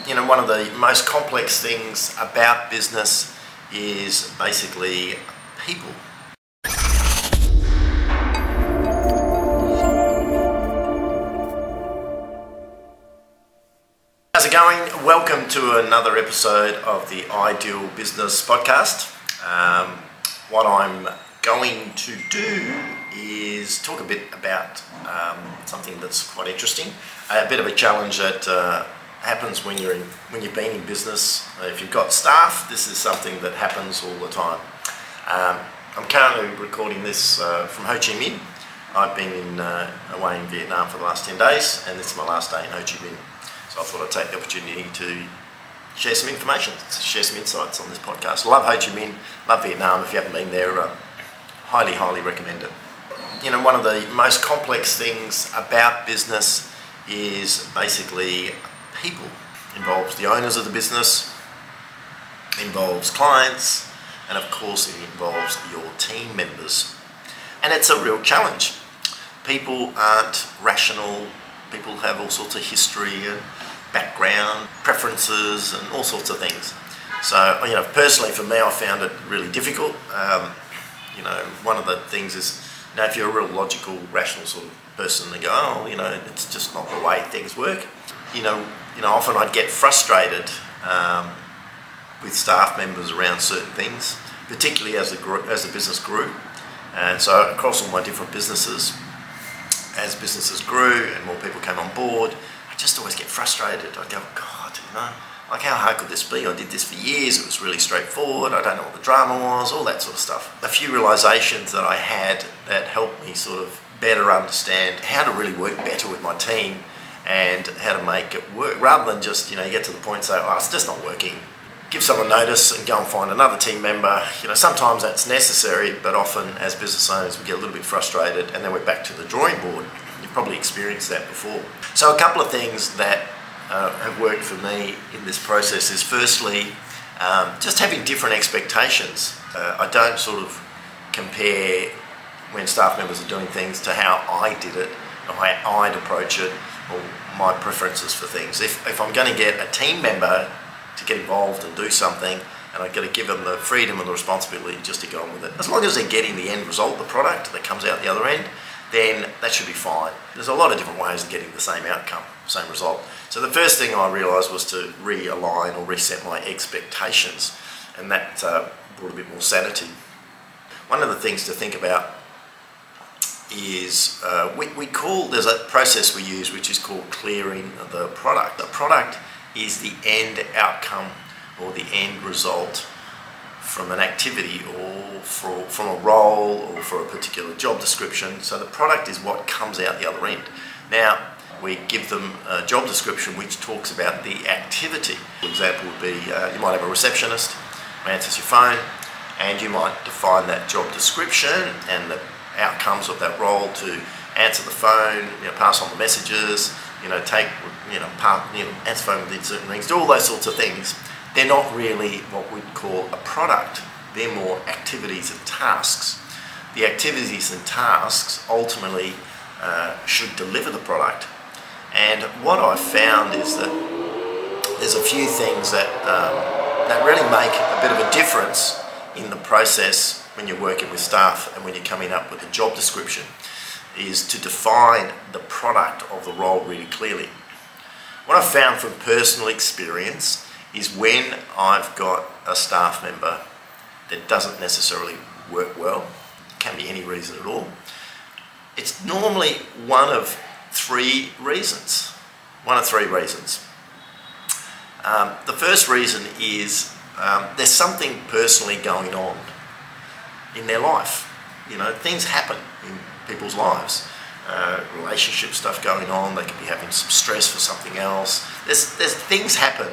One of the most complex things about business is basically people. How's it going? Welcome to another episode of the Ideal Business Podcast. What I'm going to do is talk a bit about something that's quite interesting, a bit of a challenge that happens when you've been in business. If you've got staff, this is something that happens all the time. I'm currently recording this from Ho Chi Minh. I've been away in Vietnam for the last 10 days, and this is my last day in Ho Chi Minh. So I thought I'd take the opportunity to share some information, share some insights on this podcast. Love Ho Chi Minh, love Vietnam. If you haven't been there, highly recommend it. One of the most complex things about business is basically people. Involves the owners of the business, involves clients, and of course it involves your team members. And it's a real challenge. People aren't rational. People have all sorts of history and background, preferences, and all sorts of things. So, personally for me, I found it really difficult. One of the things is, if you're a real logical, rational sort of person, they go, it's just not the way things work. Often I'd get frustrated with staff members around certain things, particularly as the business grew. And so across all my different businesses, as businesses grew and more people came on board, I just always get frustrated. I'd go, God, how hard could this be? I did this for years, it was really straightforward, I don't know what the drama was, all that sort of stuff. A few realizations that I had that helped me sort of better understand how to really work better with my team and how to make it work, rather than just, you get to the point and say, it's just not working. Give someone notice and go and find another team member. Sometimes that's necessary, but often as business owners we get a little bit frustrated and then we're back to the drawing board. You've probably experienced that before. So a couple of things that have worked for me in this process is firstly, just having different expectations. I don't sort of compare when staff members are doing things to how I did it, or how I'd approach it, or my preferences for things. If I'm going to get a team member to get involved and do something, and I've got to give them the freedom and the responsibility just to go on with it, as long as they're getting the end result, the product that comes out the other end, then that should be fine. There's a lot of different ways of getting the same outcome, same result. So the first thing I realised was to realign or reset my expectations, and that brought a bit more sanity. One of the things to think about is there's a process we use which is called clearing the product. The product is the end outcome or the end result from an activity or from a role or for a particular job description. So the product is what comes out the other end. Now, we give them a job description which talks about the activity. For example would be, you might have a receptionist who answers your phone, and you might define that job description and the outcomes of that role to answer the phone, pass on the messages, answer phone within certain things, do all those sorts of things. They're not really what we'd call a product. They're more activities and tasks. The activities and tasks ultimately should deliver the product. And what I've found is that there's a few things that really make a bit of a difference in the process when you're working with staff and when you're coming up with a job description, is to define the product of the role really clearly. What I've found from personal experience is when I've got a staff member that doesn't necessarily work well, it can be any reason at all, it's normally one of three reasons. The first reason is there's something personally going on in their life. Things happen in people's lives. Relationship stuff going on, they could be having some stress for something else. There's things happen,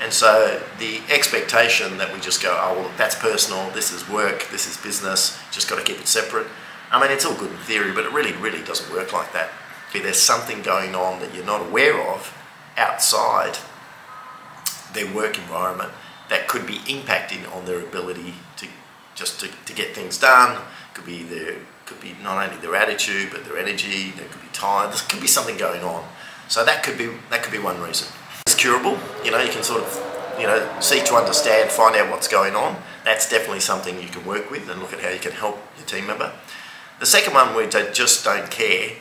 and so the expectation that we just go, well, that's personal, this is work, this is business, just got to keep it separate. It's all good in theory, but it really doesn't work like that. There's something going on that you're not aware of outside their work environment that could be impacting on their ability to get things done. Could be not only their attitude but their energy. They could be tired. There could be something going on. So that could be one reason. curable. You can sort of, seek to understand, find out what's going on. That's definitely something you can work with and look at how you can help your team member. The second one, where they just don't care,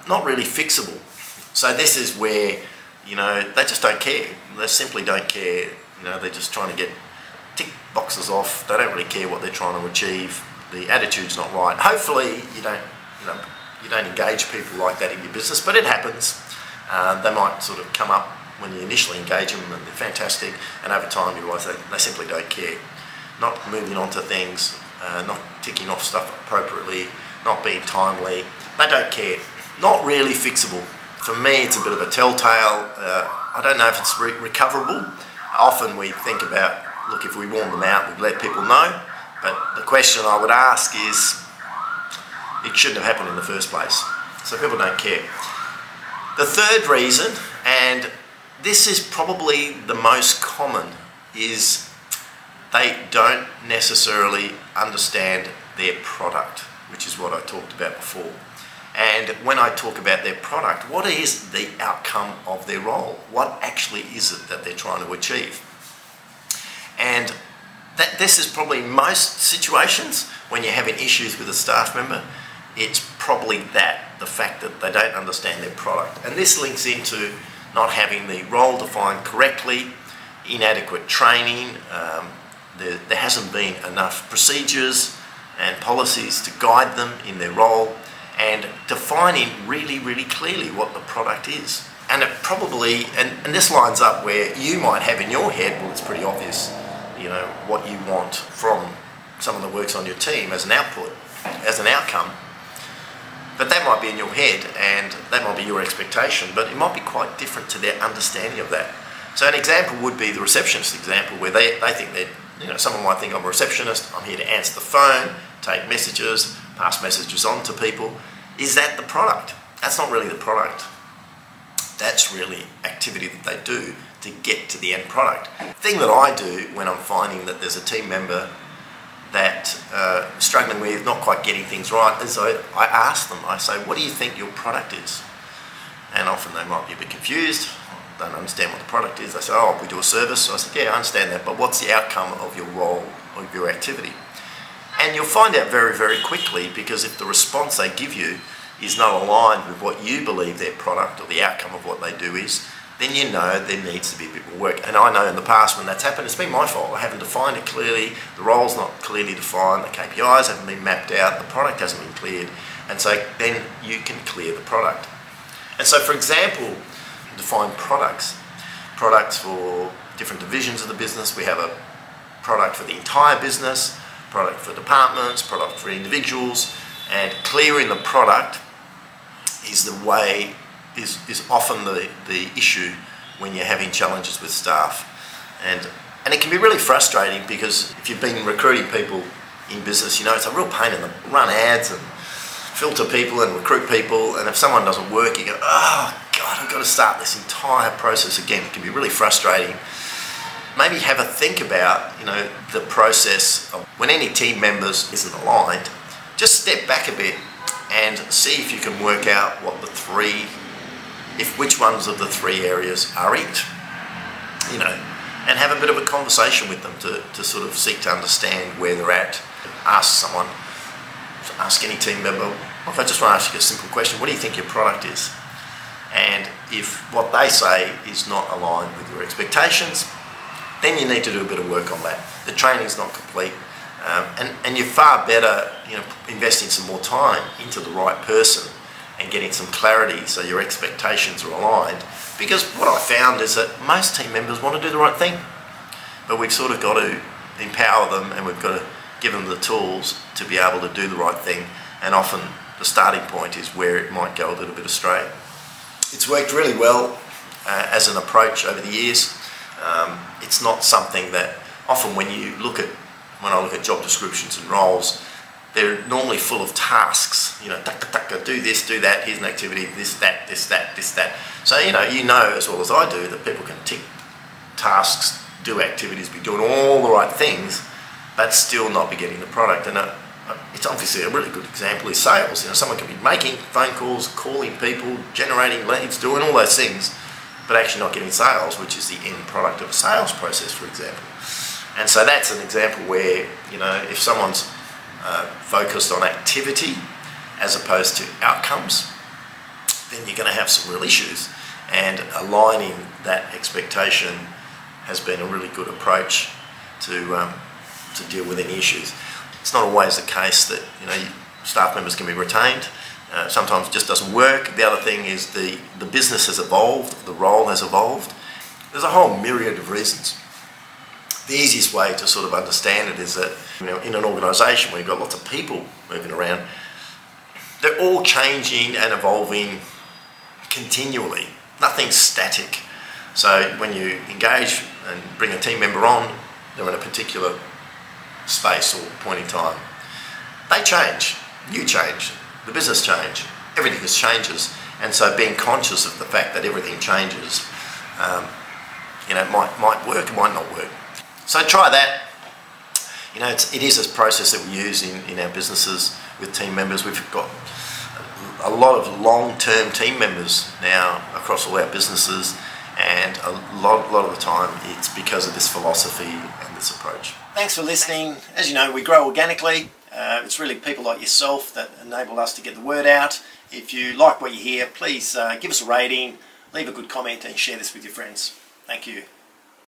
not really fixable. So this is where, they just don't care. They simply don't care. They're just trying to get tick boxes off. They don't really care what they're trying to achieve. The attitude's not right. Hopefully you don't engage people like that in your business, but it happens. They might sort of come up when you initially engage them and they're fantastic, and over time you realise they simply don't care. Not moving on to things, not ticking off stuff appropriately, not being timely. They don't care. Not really fixable. For me, it's a bit of a telltale. I don't know if it's recoverable. Often we think about, look, if we warn them out, we'd let people know. But the question I would ask is, it shouldn't have happened in the first place. So people don't care. The third reason, and this is probably the most common, is they don't necessarily understand their product, which is what I talked about before. And when I talk about their product, what is the outcome of their role? What actually is it that they're trying to achieve? And this is probably most situations when you're having issues with a staff member, it's probably the fact that they don't understand their product. And this links into not having the role defined correctly, inadequate training, there hasn't been enough procedures and policies to guide them in their role, and defining really, really clearly what the product is. And it probably, and this lines up where you might have in your head, well, it's pretty obvious, what you want from someone that works on your team as an output, as an outcome. But that might be in your head, and that might be your expectation, but it might be quite different to their understanding of that. So an example would be the receptionist example, where they think that, someone might think, I'm a receptionist, I'm here to answer the phone, take messages, pass messages on to people. Is that the product? That's not really the product. That's really activity that they do to get to the end product. The thing that I do when I'm finding that there's a team member that struggling with, not quite getting things right, is I ask them, I say, what do you think your product is? And often they might be a bit confused, don't understand what the product is. They say, oh, we do a service. So I said, yeah, I understand that, but what's the outcome of your role, of your activity? And you'll find out very, very quickly, because if the response they give you is not aligned with what you believe their product or the outcome of what they do is, then you know there needs to be a bit more work. And I know in the past when that's happened, it's been my fault. I haven't defined it clearly, the role's not clearly defined, the KPIs haven't been mapped out, the product hasn't been cleared, and so then you can clear the product. And so, for example, define products for different divisions of the business. We have a product for the entire business, product for departments, product for individuals, and clearing the product is the way, is often the issue when you're having challenges with staff. And it can be really frustrating, because if you've been recruiting people in business, it's a real pain in the run ads and filter people and recruit people, and if someone doesn't work, you go, oh God, I've got to start this entire process again. It can be really frustrating. Maybe have a think about, the process of when any team members isn't aligned. Just step back a bit and see if you can work out what which ones of the three areas are it, and have a bit of a conversation with them to sort of seek to understand where they're at. Ask any team member, look, I just want to ask you a simple question, what do you think your product is? And if what they say is not aligned with your expectations, then you need to do a bit of work on that. The training's not complete, and you're far better, investing some more time into the right person and getting some clarity so your expectations are aligned. Because what I found is that most team members want to do the right thing, but we've sort of got to empower them, and we've got to give them the tools to be able to do the right thing. And often the starting point is where it might go a little bit astray. It's worked really well as an approach over the years. It's not something that often when I look at job descriptions and roles, they're normally full of tasks. Do this, do that, here's an activity, this, that, this, that, this, that. So, you know as well as I do that people can tick tasks, do activities, be doing all the right things, but still not be getting the product. And it's obviously a really good example is sales. Someone can be making phone calls, calling people, generating leads, doing all those things, but actually not getting sales, which is the end product of a sales process, for example. And so that's an example where, if someone's focused on activity as opposed to outcomes, then you're going to have some real issues. And aligning that expectation has been a really good approach to deal with any issues. It's not always the case that staff members can be retained. Sometimes it just doesn't work. The other thing is the business has evolved, the role has evolved. There's a whole myriad of reasons. The easiest way to sort of understand it is that in an organisation where you've got lots of people moving around, they're all changing and evolving continually. Nothing's static. So when you engage and bring a team member on, they're in a particular space or point in time. They change, you change, the business change, everything just changes. And so being conscious of the fact that everything changes, might work, it might not work. So try that. It is a process that we use in our businesses with team members. We've got a lot of long-term team members now across all our businesses, and a lot of the time it's because of this philosophy and this approach. Thanks for listening. As you know, we grow organically. It's really people like yourself that enable us to get the word out. If you like what you hear, please give us a rating, leave a good comment and share this with your friends. Thank you.